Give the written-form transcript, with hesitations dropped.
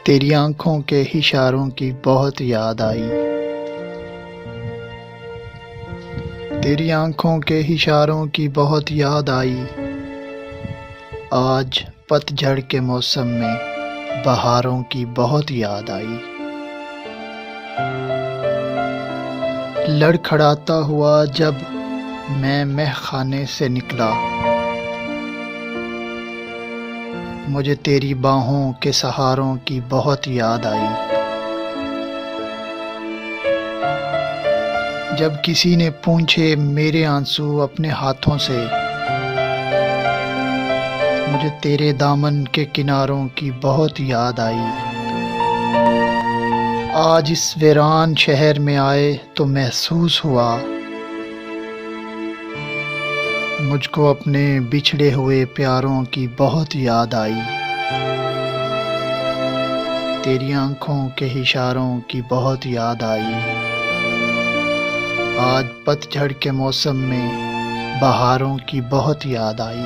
تیری آنکھوں کے اشاروں کی بہت یاد آئی، تیری آنکھوں کے اشاروں کی بہت یاد آئی۔ آج پت جھڑ کے موسم میں بہاروں کی بہت یاد آئی۔ لڑکھڑاتا ہوا جب میں مہ خانے سے نکلا، مجھے تیری باہوں کے سہاروں کی بہت یاد آئی۔ جب کسی نے پونچھے میرے آنسو اپنے ہاتھوں سے، مجھے تیرے دامن کے کناروں کی بہت یاد آئی۔ آج اس ویران شہر میں آئے تو محسوس ہوا، مجھ کو اپنے بچھڑے ہوئے پیاروں کی بہت یاد آئی۔ تیری آنکھوں کے اشاروں کی بہت یاد آئی۔ آج پت جھڑ کے موسم میں بہاروں کی بہت یاد آئی۔